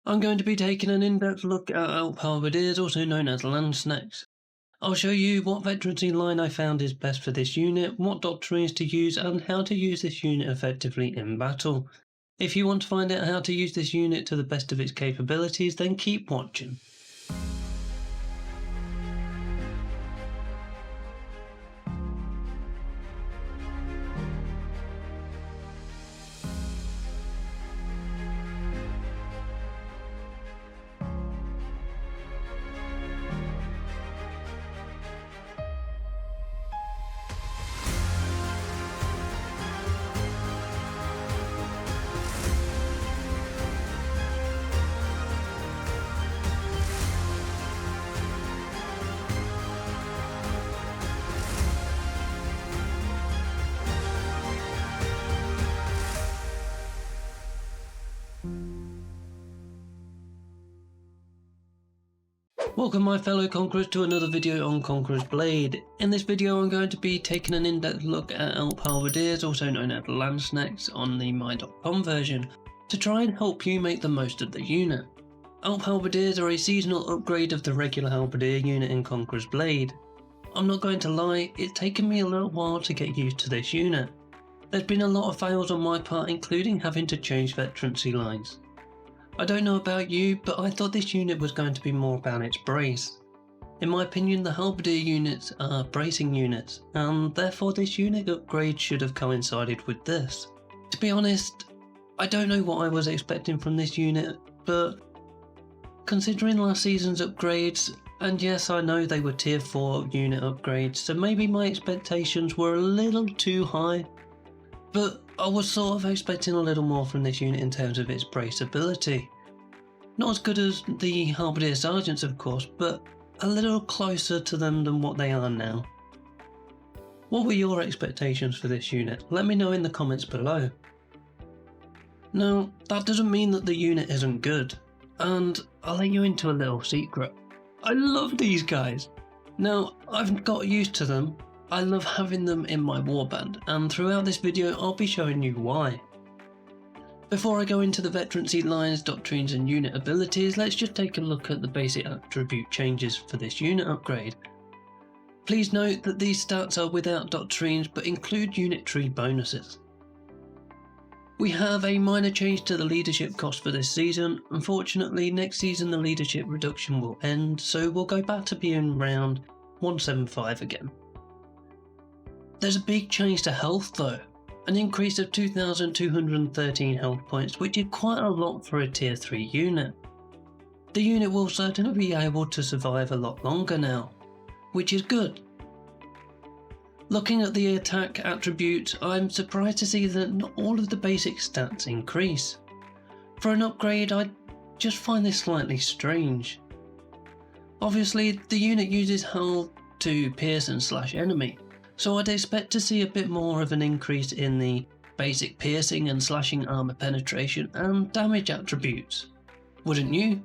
I'm going to be taking an in-depth look at Alp Halberdiers, also known as Landsknects. I'll show you what veterancy line I found is best for this unit, what doctrines to use, and how to use this unit effectively in battle. If you want to find out how to use this unit to the best of its capabilities, then keep watching. Welcome my fellow Conquerors to another video on Conquerors Blade. In this video I'm going to be taking an in-depth look at Alp Halberdiers, also known as Landsknects on the my.com version, to try and help you make the most of the unit. Alp Halberdiers are a seasonal upgrade of the regular Halberdier unit in Conquerors Blade. I'm not going to lie, it's taken me a little while to get used to this unit. There's been a lot of fails on my part, including having to change Veterancy Lines. I don't know about you, but I thought this unit was going to be more about its brace. In my opinion, the Halberdier units are bracing units, and therefore this unit upgrade should have coincided with this. To be honest, I don't know what I was expecting from this unit, but considering last season's upgrades, and yes I know they were tier 4 unit upgrades, so maybe my expectations were a little too high, but I was sort of expecting a little more from this unit in terms of its brace ability. Not as good as the Halberdier Sergeants of course, but a little closer to them than what they are now. What were your expectations for this unit? Let me know in the comments below. Now, that doesn't mean that the unit isn't good, and I'll let you into a little secret. I love these guys! Now, I've got used to them. I love having them in my warband, and throughout this video I'll be showing you why. Before I go into the Veterancy Lines, Doctrines and unit abilities, let's just take a look at the basic attribute changes for this unit upgrade. Please note that these stats are without Doctrines but include unit tree bonuses. We have a minor change to the leadership cost for this season. Unfortunately, next season the leadership reduction will end, so we'll go back to being around 175 again. There's a big change to health though, an increase of 2,213 health points, which is quite a lot for a tier 3 unit. The unit will certainly be able to survive a lot longer now, which is good. Looking at the attack attributes, I'm surprised to see that not all of the basic stats increase. For an upgrade, I just find this slightly strange. Obviously, the unit uses hull to pierce and slash enemy, so I'd expect to see a bit more of an increase in the basic piercing and slashing armor penetration and damage attributes. Wouldn't you?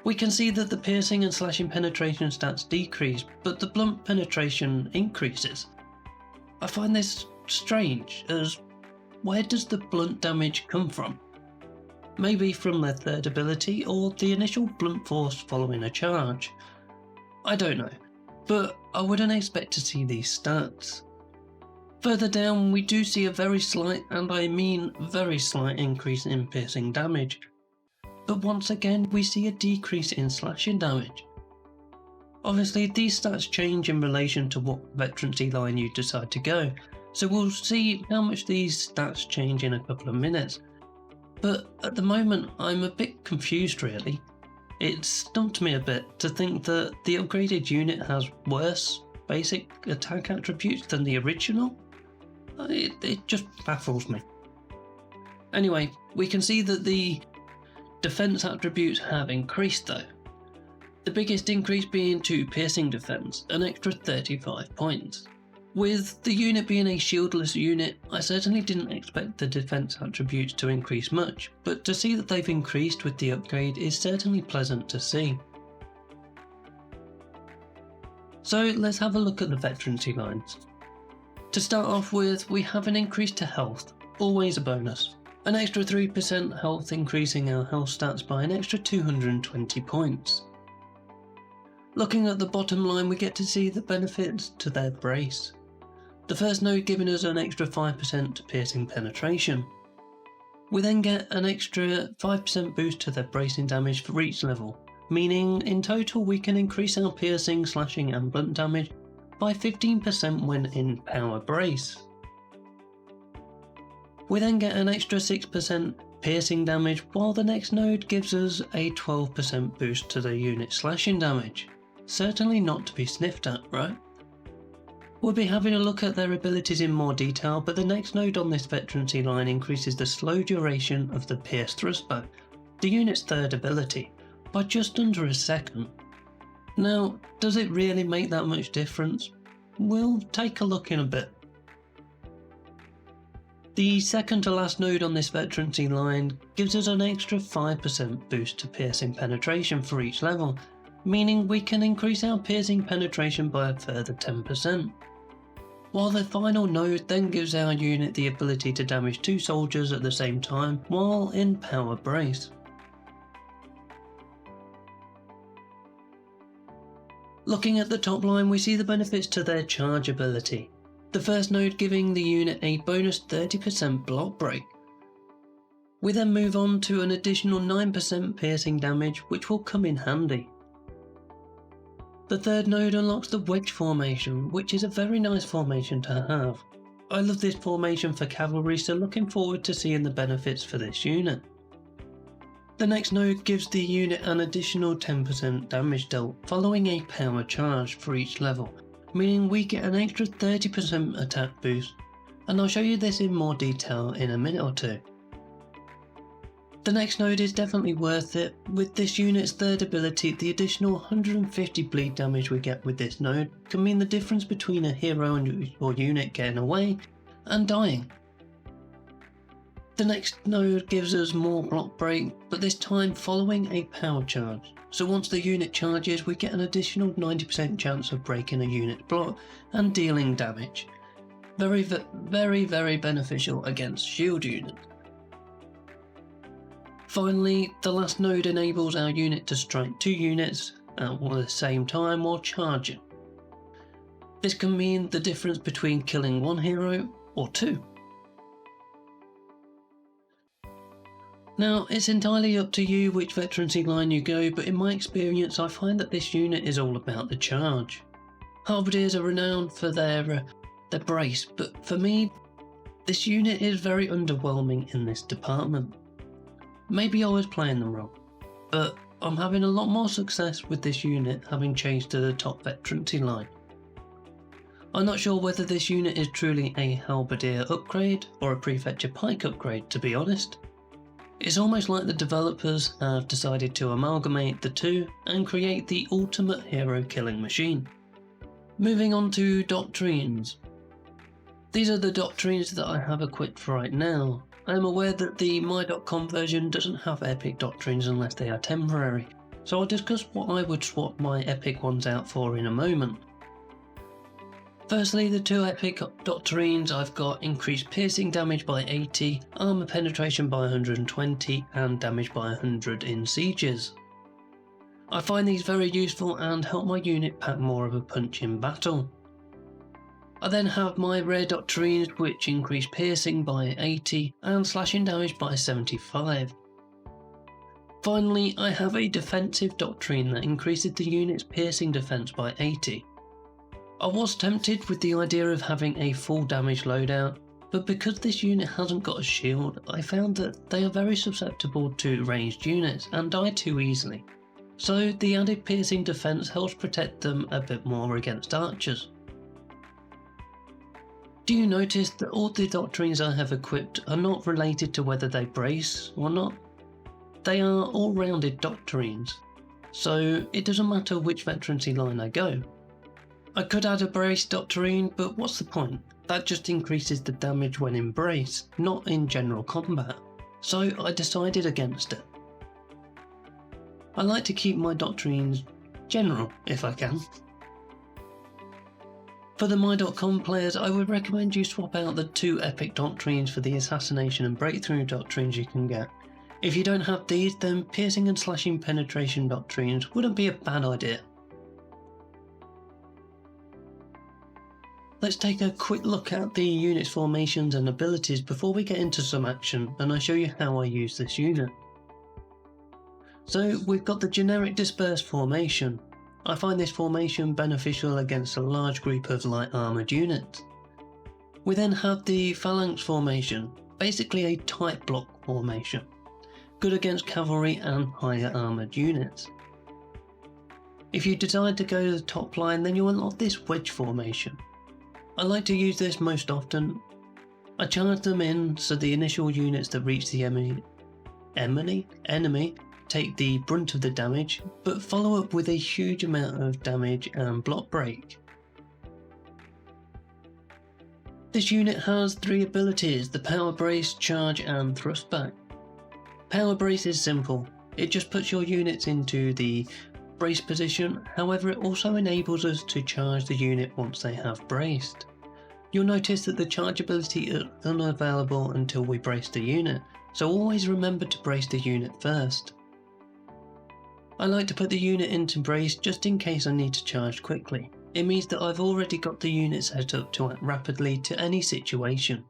We can see that the piercing and slashing penetration stats decrease, but the blunt penetration increases. I find this strange, as where does the blunt damage come from? Maybe from their third ability or the initial blunt force following a charge. I don't know, but I wouldn't expect to see these stats. Further down we do see a very slight, and I mean very slight, increase in piercing damage. But once again we see a decrease in slashing damage. Obviously these stats change in relation to what veterancy line you decide to go, so we'll see how much these stats change in a couple of minutes. But at the moment I'm a bit confused really. It stumped me a bit to think that the upgraded unit has worse basic attack attributes than the original. It just baffles me. Anyway, we can see that the defense attributes have increased though. The biggest increase being to piercing defense, an extra 35 points. With the unit being a shieldless unit, I certainly didn't expect the defense attributes to increase much, but to see that they've increased with the upgrade is certainly pleasant to see. So let's have a look at the veterancy lines. To start off with, we have an increase to health, always a bonus. An extra 3% health, increasing our health stats by an extra 220 points. Looking at the bottom line, we get to see the benefits to their brace. The first node giving us an extra 5% to piercing penetration. We then get an extra 5% boost to their bracing damage for each level, meaning in total we can increase our piercing, slashing and blunt damage by 15% when in power brace. We then get an extra 6% piercing damage, while the next node gives us a 12% boost to the unit slashing damage. Certainly not to be sniffed at, right? We'll be having a look at their abilities in more detail, but the next node on this veterancy line increases the slow duration of the pierce thrust bow, the unit's third ability, by just under a second. Now, does it really make that much difference? We'll take a look in a bit. The second to last node on this veterancy line gives us an extra 5% boost to piercing penetration for each level, meaning we can increase our piercing penetration by a further 10%. While the final node then gives our unit the ability to damage 2 soldiers at the same time while in power brace. Looking at the top line, we see the benefits to their charge ability. The first node giving the unit a bonus 30% block break. We then move on to an additional 9% piercing damage, which will come in handy. The third node unlocks the wedge formation, which is a very nice formation to have. I love this formation for cavalry, so looking forward to seeing the benefits for this unit. The next node gives the unit an additional 10% damage dealt following a power charge for each level, meaning we get an extra 30% attack boost, and I'll show you this in more detail in a minute or two. The next node is definitely worth it. With this unit's third ability, the additional 150 bleed damage we get with this node can mean the difference between a hero or unit getting away and dying. The next node gives us more block break, but this time following a power charge. So once the unit charges, we get an additional 90% chance of breaking a unit's block and dealing damage. Very beneficial against shield units. Finally, the last node enables our unit to strike 2 units at the same time while charging. This can mean the difference between killing 1 hero or 2. Now, it's entirely up to you which veterancy line you go, but in my experience I find that this unit is all about the charge. Halberdiers are renowned for their brace, but for me, this unit is very underwhelming in this department. Maybe I was playing them wrong, but I'm having a lot more success with this unit having changed to the top veterancy line. I'm not sure whether this unit is truly a halberdier upgrade or a prefetcher pike upgrade, to be honest. It's almost like the developers have decided to amalgamate the two and create the ultimate hero killing machine. Moving on to Doctrines. These are the Doctrines that I have equipped right now. I am aware that the my.com version doesn't have epic Doctrines unless they are temporary, so I'll discuss what I would swap my epic ones out for in a moment. Firstly, the 2 epic Doctrines I've got increased piercing damage by 80, armor penetration by 120 and damage by 100 in sieges. I find these very useful and help my unit pack more of a punch in battle. I then have my rare Doctrines which increase piercing by 80 and slashing damage by 75. Finally, I have a defensive Doctrine that increases the unit's piercing defense by 80. I was tempted with the idea of having a full damage loadout, but because this unit hasn't got a shield, I found that they are very susceptible to ranged units and die too easily. So the added piercing defense helps protect them a bit more against archers. Do you notice that all the Doctrines I have equipped are not related to whether they brace or not? They are all-rounded Doctrines, so it doesn't matter which veterancy line I go. I could add a brace Doctrine, but what's the point? That just increases the damage when in brace, not in general combat, so I decided against it. I like to keep my Doctrines general if I can. For the my.com players, I would recommend you swap out the 2 epic doctrines for the assassination and breakthrough doctrines you can get. If you don't have these, then piercing and slashing penetration doctrines wouldn't be a bad idea. Let's take a quick look at the unit's formations and abilities before we get into some action, and I show you how I use this unit. So we've got the generic dispersed formation. I find this formation beneficial against a large group of light armoured units. We then have the phalanx formation, basically a tight block formation, good against cavalry and higher armoured units. If you decide to go to the top line, then you unlock this wedge formation. I like to use this most often. I charge them in so the initial units that reach the enemy take the brunt of the damage, but follow up with a huge amount of damage and block break. This unit has 3 abilities: the power brace, charge and thrust back. Power brace is simple, it just puts your units into the brace position, however it also enables us to charge the unit once they have braced. You'll notice that the charge ability is unavailable until we brace the unit, so always remember to brace the unit first. I like to put the unit into brace just in case I need to charge quickly. It means that I've already got the unit set up to act rapidly to any situation.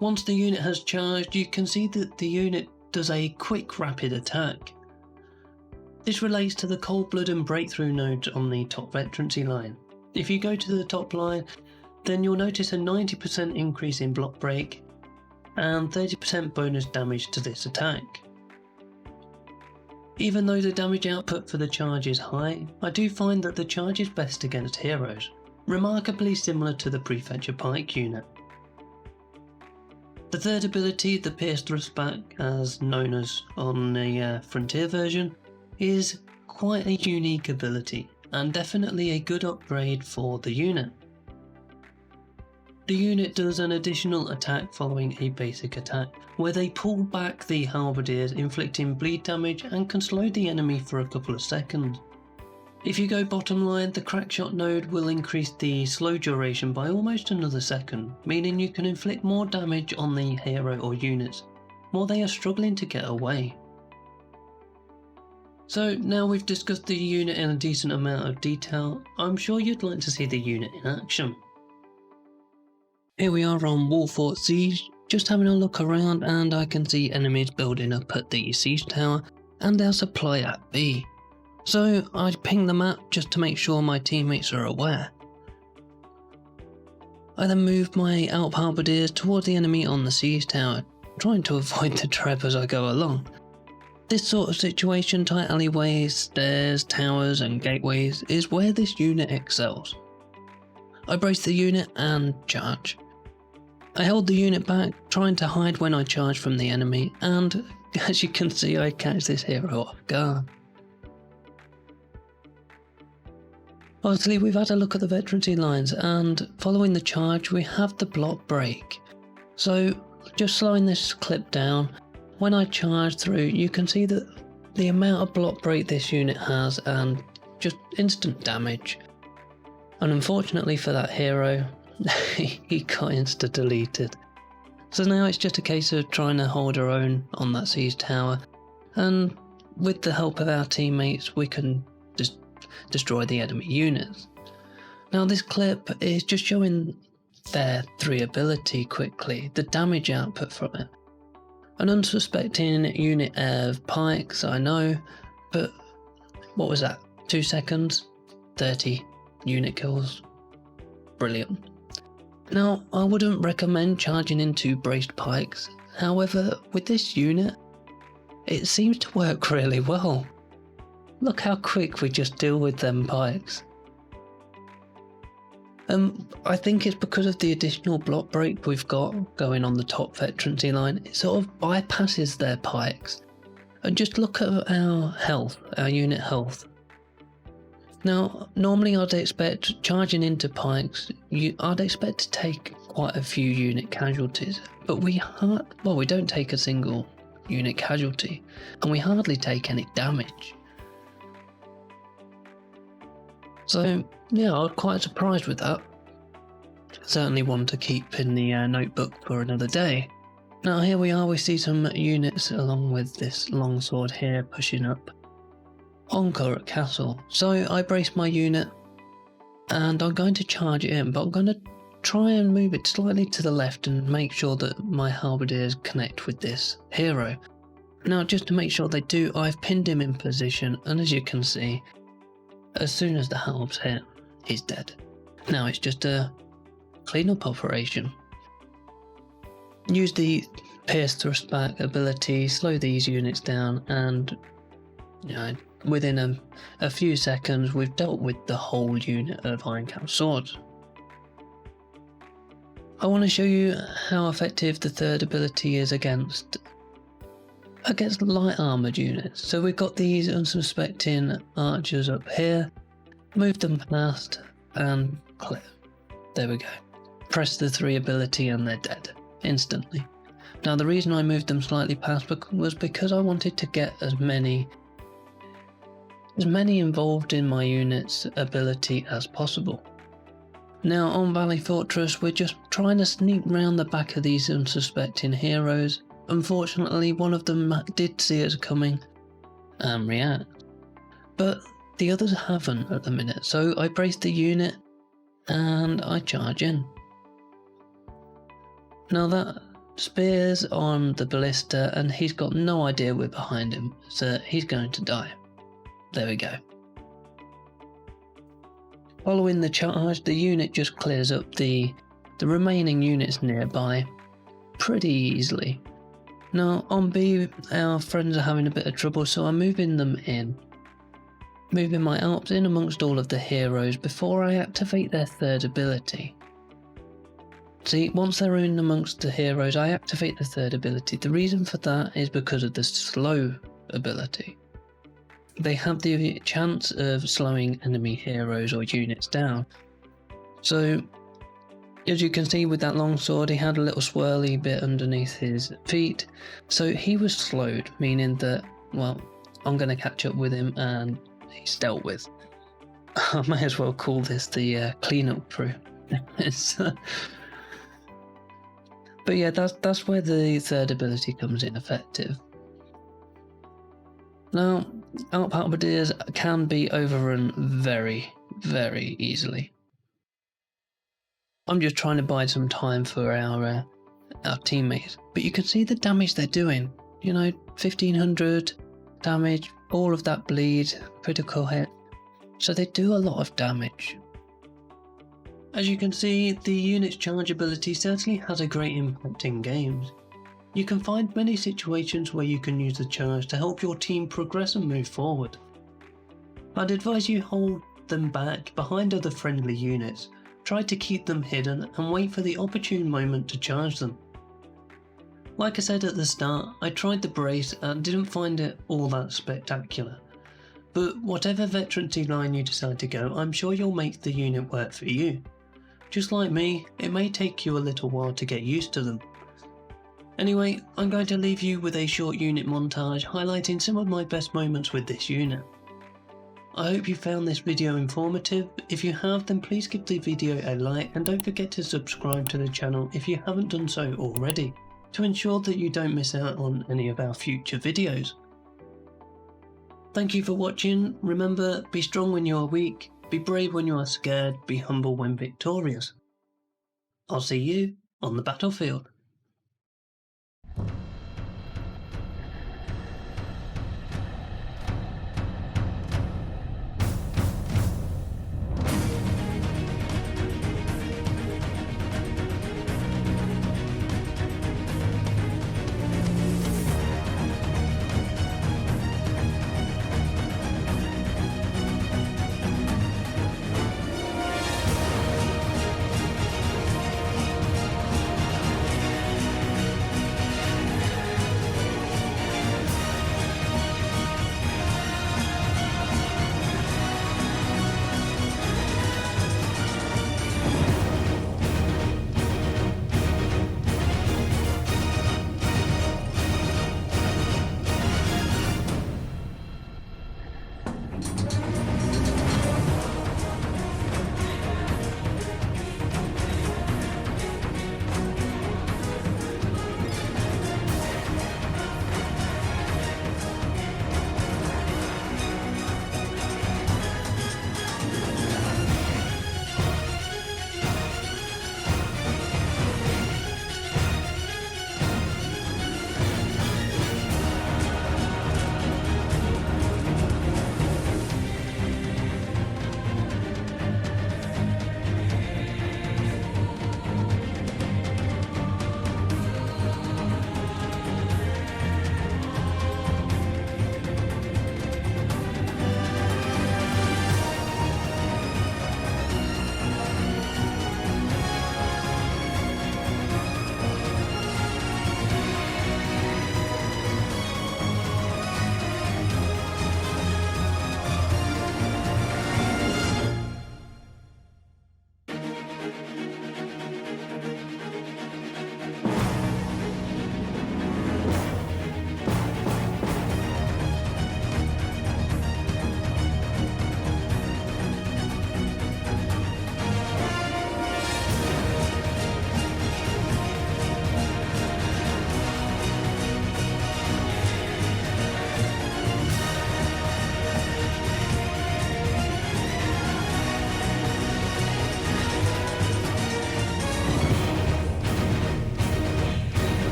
Once the unit has charged, you can see that the unit does a quick rapid attack. This relates to the cold blood and breakthrough nodes on the top veterancy line. If you go to the top line, then you'll notice a 90% increase in block break and 30% bonus damage to this attack. Even though the damage output for the charge is high, I do find that the charge is best against heroes, remarkably similar to the Prefetcher Pike unit. The third ability, the Pierce Thrust Back, as known as on the Frontier version, is quite a unique ability and definitely a good upgrade for the unit. The unit does an additional attack following a basic attack, where they pull back the halberdiers, inflicting bleed damage and can slow the enemy for a couple of seconds. If you go bottom line, the crackshot node will increase the slow duration by almost another second, meaning you can inflict more damage on the hero or units while they are struggling to get away. So now we've discussed the unit in a decent amount of detail, I'm sure you'd like to see the unit in action. Here we are on Wall Fort Siege, just having a look around, and I can see enemies building up at the siege tower and our supply at B. So I ping the map just to make sure my teammates are aware. I then move my Alp Halberdiers towards the enemy on the siege tower, trying to avoid the trap as I go along. This sort of situation, tight alleyways, stairs, towers and gateways, is where this unit excels. I brace the unit and charge. I held the unit back, trying to hide when I charge from the enemy, and as you can see, I catch this hero off guard. Obviously, we've had a look at the veterancy lines, and following the charge we have the block break. So just slowing this clip down, when I charge through you can see that the amount of block break this unit has and just instant damage. And unfortunately for that hero, he got insta-deleted. So now it's just a case of trying to hold our own on that siege tower, and with the help of our teammates we can just destroy the enemy units. Now this clip is just showing their 3 ability quickly, the damage output from it. An unsuspecting unit of pikes, I know, but what was that, 2 seconds, 30 unit kills, brilliant. Now I wouldn't recommend charging into braced pikes, however with this unit it seems to work really well. Look how quick we just deal with them pikes. I think it's because of the additional block break we've got going on the top veterancy line, it sort of bypasses their pikes. And just look at our health, our unit health. Now, normally I'd expect charging into pikes, I'd expect to take quite a few unit casualties, but we don't take a single unit casualty, and we hardly take any damage. So yeah, I was quite surprised with that. Certainly one to keep in the notebook for another day. Now here we are, we see some units along with this longsword here pushing up on Correct Castle. So I brace my unit and I'm going to charge it in, but I'm going to try and move it slightly to the left and make sure that my halberdiers connect with this hero. Now just to make sure they do, I've pinned him in position, and as you can see, as soon as the halbs hit, he's dead. Now it's just a cleanup operation. Use the pierce thrust back ability, slow these units down, and within a few seconds we've dealt with the whole unit of Iron Cap swords. I want to show you how effective the third ability is against light armoured units. So we've got these unsuspecting archers up here, move them past and clear. There we go. Press the 3 ability and they're dead instantly. Now the reason I moved them slightly past was because I wanted to get as many involved in my unit's ability as possible. Now on Valley Fortress we're just trying to sneak round the back of these unsuspecting heroes. Unfortunately one of them did see us coming and react, but the others haven't at the minute, so I brace the unit and I charge in. Now that spear's on the ballista and he's got no idea we're behind him, so he's going to die. There we go. Following the charge, the unit just clears up the remaining units nearby pretty easily. Now on B, our friends are having a bit of trouble, so I'm moving them in. Moving my Alps in amongst all of the heroes before I activate their third ability. See, once they're in amongst the heroes, I activate the third ability. The reason for that is because of the slow ability. They have the chance of slowing enemy heroes or units down. So, as you can see with that longsword, he had a little swirly bit underneath his feet. So he was slowed, meaning that, well, I'm going to catch up with him and he's dealt with. I may as well call this the cleanup crew. But yeah, that's where the third ability comes in effective. Now, Alp Halberdiers can be overrun very, very easily. I'm just trying to buy some time for our teammates, but you can see the damage they're doing. 1500 damage, all of that bleed, critical hit. So they do a lot of damage. As you can see, the unit's charge ability certainly has a great impact in games. You can find many situations where you can use the charge to help your team progress and move forward. I'd advise you hold them back behind other friendly units, try to keep them hidden and wait for the opportune moment to charge them. Like I said at the start, I tried the brace and didn't find it all that spectacular. But whatever veterancy line you decide to go, I'm sure you'll make the unit work for you. Just like me, it may take you a little while to get used to them. Anyway, I'm going to leave you with a short unit montage highlighting some of my best moments with this unit. I hope you found this video informative. If you have, then please give the video a like and don't forget to subscribe to the channel if you haven't done so already, to ensure that you don't miss out on any of our future videos. Thank you for watching. Remember, be strong when you are weak, be brave when you are scared, be humble when victorious. I'll see you on the battlefield.